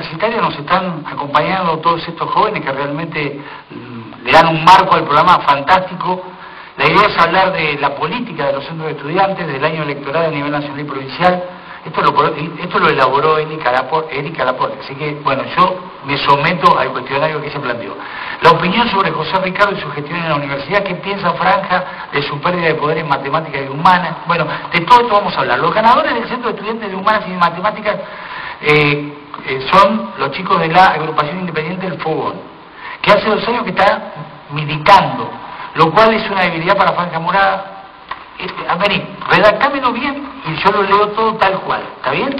universitaria nos están acompañando todos estos jóvenes que realmente le dan un marco al programa fantástico. La idea es hablar de la política de los centros de estudiantes, del año electoral a nivel nacional y provincial. Esto lo elaboró Erika Laporte, así que, bueno, yo me someto al cuestionario que se planteó. La opinión sobre José Ricardo y su gestión en la universidad, ¿qué piensa Franja de su pérdida de poder en matemáticas y humanas? Bueno, de todo esto vamos a hablar. Los ganadores del Centro de Estudiantes de Humanas y de Matemáticas son los chicos de la agrupación independiente del Fogón, que hace 2 años que está militando, lo cual es una debilidad para Franja Morada. Vení, redactámelo bien y yo lo leo todo tal cual, ¿está bien?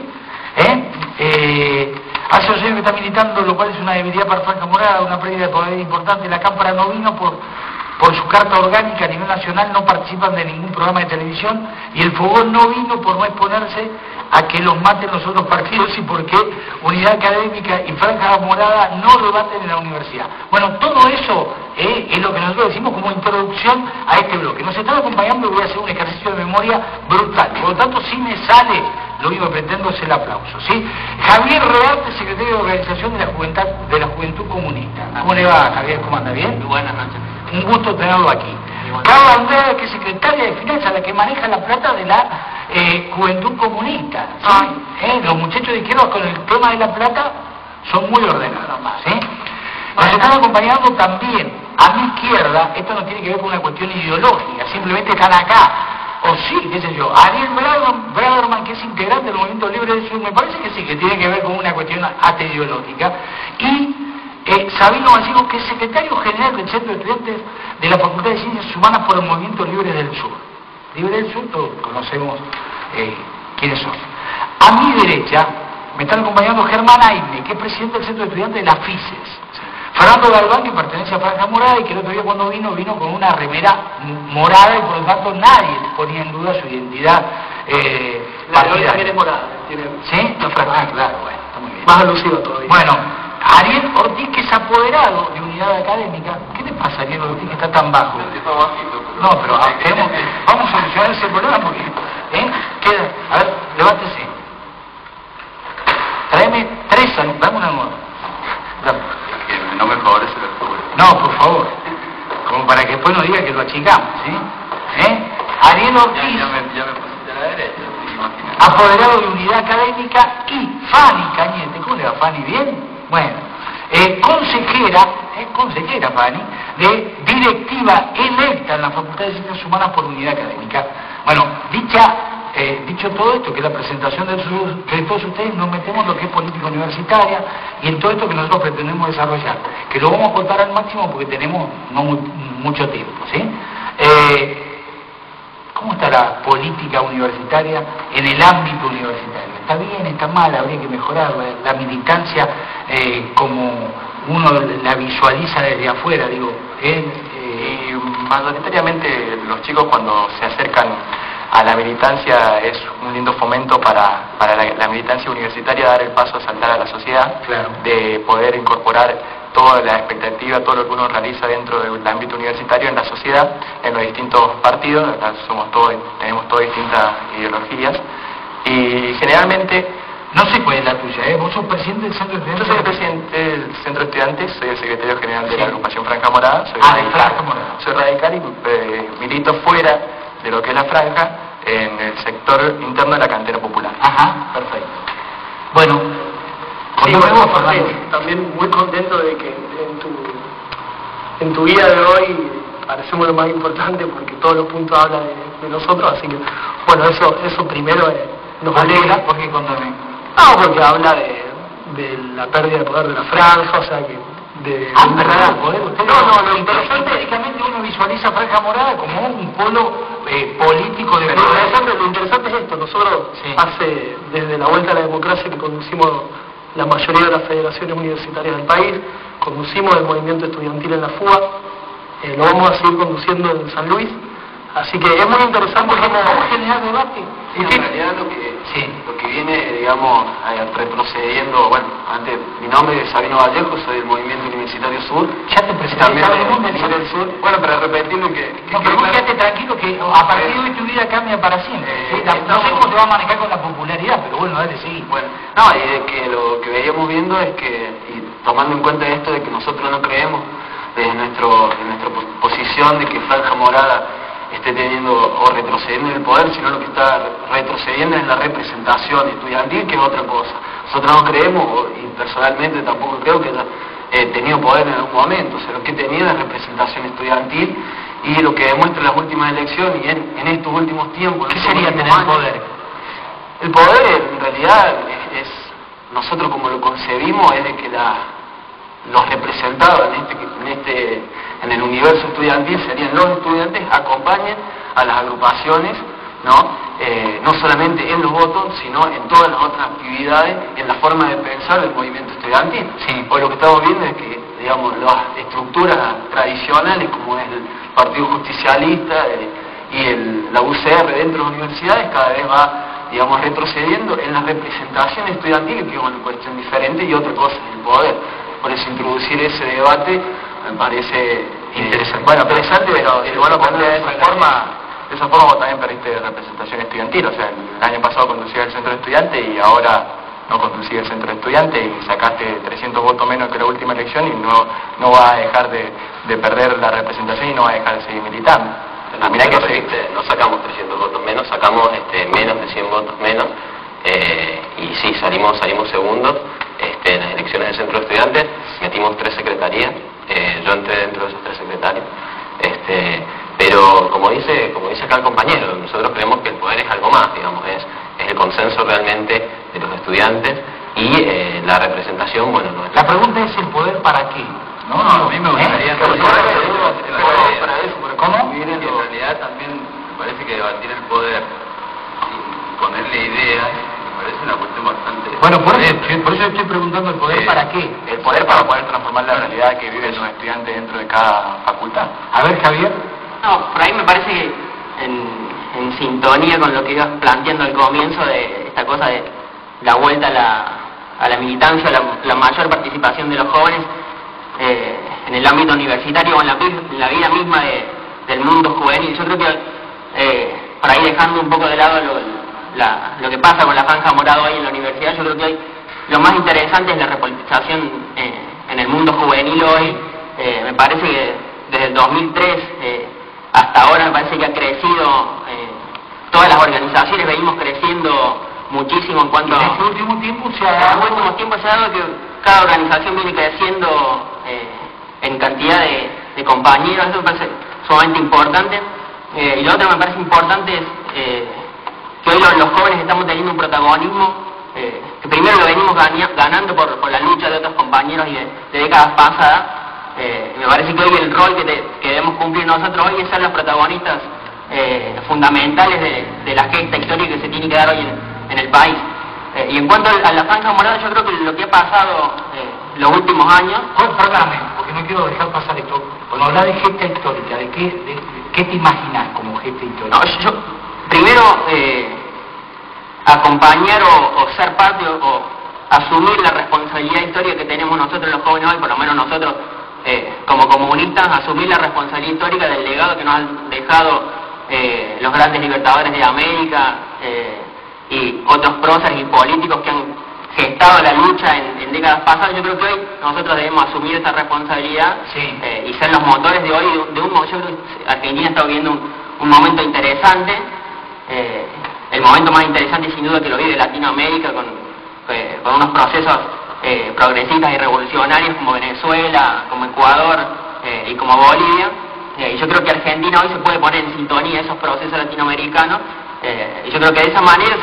Hace 2 años que está militando, lo cual es una debilidad para Franja Morada, una pérdida de poder importante. La Cámpara no vino por su carta orgánica a nivel nacional, no participan de ningún programa de televisión, y el Fogón no vino por no exponerse a que los maten los otros partidos y porque Unidad Académica y Franja Morada no debaten en la universidad. Bueno, todo eso es lo que nosotros decimos como introducción a este bloque. Nos están acompañando y voy a hacer un ejercicio de memoria brutal. Por lo tanto, si me sale, lo único que pretendo es el aplauso, ¿sí? Javier Rearte, secretario de Organización de la Juventud Comunista. ¿Cómo le va, Javier? ¿Cómo anda? ¿Bien? Muy buenas noches. Un gusto tenerlo aquí. Carla Andrade, que es secretaria de Finanzas, la que maneja la plata de la Juventud Comunista, ¿sí? Los muchachos de izquierda con el tema de la plata son muy ordenados, ¿sí? Nos están acompañando también a mi izquierda. Esto no tiene que ver con una cuestión ideológica, simplemente están acá, o sí, qué sé yo, Ariel Braverman, que es integrante del Movimiento Libre del Sur, me parece que sí, que tiene que ver con una cuestión hasta ideológica, y Sabino Vallejo, que es secretario general del Centro de Estudiantes de la Facultad de Ciencias Humanas por el Movimiento Libre del Sur. Libre del Sur, todos conocemos quiénes son. A mi derecha me están acompañando Germán Aime, que es presidente del Centro de Estudiantes de la FICES. Fernando Galván, que pertenece a Franja Morada y que el otro día cuando vino con una remera morada y por lo tanto nadie ponía en duda su identidad La de hoy también es morada. ¿Sí? No, claro, bueno, está muy bien. Más alusivo todavía. Bueno, Ariel Ortiz, que es apoderado de Unidad Académica. ¿Qué le pasa a Ariel Ortiz, que está tan bajo? No, pero vamos a solucionar ese problema porque... Queda, a ver, levántese. Tráeme 3 años, dame una nueva. No me favorece la figura. No, por favor. Como para que después no diga que lo achicamos, ¿sí? Ariel Ortiz, Ya me pusiste a la derecha, imagínate. apoderado de Unidad Académica, y Fanny Cañete. ¿Cómo le va, Fanny? ¿Bien? Bueno. Consejera Fanny, de directiva electa en la Facultad de Ciencias Humanas por Unidad Académica. Bueno, dicho todo esto, que es la presentación de todos ustedes, nos metemos en lo que es política universitaria y en todo esto que nosotros pretendemos desarrollar, que lo vamos a cortar al máximo porque tenemos no mucho tiempo, ¿sí? ¿Cómo está la política universitaria en el ámbito universitario? ¿Está bien? ¿Está mal? ¿Habría que mejorar la militancia como uno la visualiza desde afuera? Digo, Y mayoritariamente los chicos cuando se acercan a la militancia es un lindo fomento para la militancia universitaria, dar el paso a saltar a la sociedad, claro, de poder incorporar toda la expectativa, todo lo que uno realiza dentro del ámbito universitario en la sociedad, en los distintos partidos. Acá tenemos todas distintas ideologías y generalmente... No sé cuál es la tuya, ¿Vos sos presidente del Centro de Estudiantes? Yo soy el presidente del Centro de Estudiantes, soy el secretario general de la agrupación Franja Morada, soy radical y milito fuera de lo que es la franja en el sector interno de la cantera popular. Ajá, perfecto. Bueno, sí, también muy contento de que en tu vida de hoy parecemos lo más importante porque todos los puntos hablan de nosotros, así que bueno, eso primero nos alegra. ¿Por qué contame? No, porque habla de la pérdida de poder de la franja, o sea que... ¿verdad? No, lo interesante es que uno visualiza Franja Morada como un polo político de... Lo interesante es esto, nosotros desde la vuelta a la democracia que conducimos la mayoría de las federaciones universitarias del país, conducimos el movimiento estudiantil en la FUA, lo vamos a seguir conduciendo en San Luis, Así que es muy interesante ¿Cómo generar debate? Sí, en realidad lo que viene, digamos, retrocediendo, bueno, antes, mi nombre es Sabino Vallejo, soy del Movimiento Universitario Sur. Ya te presentaste también del Sur. Bueno, para repetirlo no, pero vos quédate tranquilo que a partir de hoy tu vida cambia para siempre. No sé cómo te va a manejar con la popularidad, pero bueno, dale, sí. Bueno, no, y de que lo que veíamos viendo es que, y tomando en cuenta esto de que nosotros no creemos desde nuestra posición de que Franja Morada esté teniendo o retrocediendo en el poder, sino lo que está retrocediendo es la representación estudiantil, que es otra cosa. Nosotros no creemos, y personalmente tampoco creo que haya tenido poder en algún momento, o sea, lo que he tenido es representación estudiantil, y lo que demuestra las últimas elecciones y en estos últimos tiempos. ¿Qué sería tener poder? El poder en realidad es nosotros como lo concebimos, es de que los representados en el universo estudiantil serían los estudiantes, acompañen a las agrupaciones, no solamente en los votos, sino en todas las otras actividades, en la forma de pensar del movimiento estudiantil. Sí. Hoy lo que estamos viendo es que, digamos, las estructuras tradicionales, como es el Partido Justicialista y la UCR dentro de las universidades, cada vez va, digamos, retrocediendo en la representación estudiantil, que es una cuestión diferente, y otra cosa es el poder. Por eso introducir ese debate me parece interesante. Bueno, interesante, pero bueno, de esa forma vos también perdiste representación estudiantil. O sea, el año pasado conducías el centro de estudiantes y ahora no conducías el centro de estudiantes y sacaste 300 votos menos que la última elección y no vas a dejar de perder la representación y no vas a dejar de seguir militando. Mirá que no sacamos 300 votos menos, sacamos menos de 100 votos menos, y sí, salimos segundos en las elecciones del centro de estudiantes, metimos 3 secretarías, yo entré dentro de esos 3 secretarios, pero como dice acá el compañero, nosotros creemos que el poder es algo más, digamos, es el consenso realmente de los estudiantes y la representación, bueno, no es... La pregunta es: ¿el poder para qué? No, a mí me gustaría... ¿Cómo? Y en realidad también me parece que debatir el poder sin ponerle idea me parece una cuestión bastante... Bueno, por eso estoy preguntando: ¿el poder para qué? El poder para poder transformar la realidad que viven los estudiantes dentro de cada facultad. A ver, Javier. No, por ahí me parece que en sintonía con lo que ibas planteando al comienzo de esta cosa de la vuelta a la militancia, la mayor participación de los jóvenes en el ámbito universitario o en la vida misma del mundo juvenil. Yo creo que por ahí dejando un poco de lado lo que pasa con la Franja Morada hoy en la universidad, yo creo que hoy lo más interesante es la repolitización en el mundo juvenil hoy. Me parece que desde el 2003 hasta ahora me parece que ha crecido, todas las organizaciones venimos creciendo muchísimo en cuanto a... En este último tiempo se ha dado que cada organización viene creciendo en cantidad de compañeros. Eso me parece sumamente importante. Y lo otro que me parece importante es que hoy los jóvenes estamos teniendo un protagonismo que primero lo venimos ganando por la lucha de otros compañeros y de décadas pasadas. Me parece que hoy el rol que debemos cumplir nosotros hoy es ser los protagonistas fundamentales de la gesta histórica que se tiene que dar hoy en el país. Y en cuanto a la Franja Morada, yo creo que lo que ha pasado los últimos años... Perdóname, porque no quiero dejar pasar esto. Cuando hablas de gesta histórica, ¿de qué te imaginas como gesta histórica? No, yo primero acompañar o ser parte o asumir la responsabilidad histórica que tenemos nosotros los jóvenes hoy, por lo menos nosotros como comunistas, asumir la responsabilidad histórica del legado que nos han dejado los grandes libertadores de América y otros próceres y políticos que han gestado la lucha en décadas pasadas. Yo creo que hoy nosotros debemos asumir esta responsabilidad, sí, y ser los motores de hoy yo creo que Argentina está viviendo un momento interesante, el momento más interesante sin duda que lo vive Latinoamérica con unos procesos progresistas y revolucionarios como Venezuela, como Ecuador y como Bolivia, y yo creo que Argentina hoy se puede poner en sintonía esos procesos latinoamericanos, y yo creo que de esa manera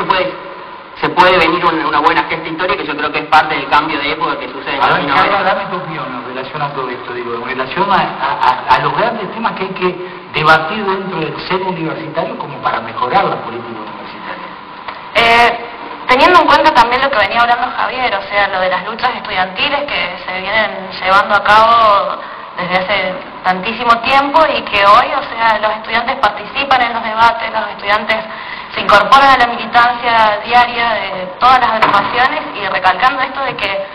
se puede venir una buena gesta histórica, que yo creo que es parte del cambio de época que sucede en Latinoamérica. Dame tu opinión en relación a todo esto, en relación a los grandes temas que hay que debatir dentro del ser universitario como para mejorar la política universitaria. Teniendo en cuenta también lo que venía hablando Javier, o sea, lo de las luchas estudiantiles que se vienen llevando a cabo desde hace tantísimo tiempo y que hoy, o sea, los estudiantes participan en los debates, los estudiantes se incorporan a la militancia diaria de todas las agrupaciones y recalcando esto de que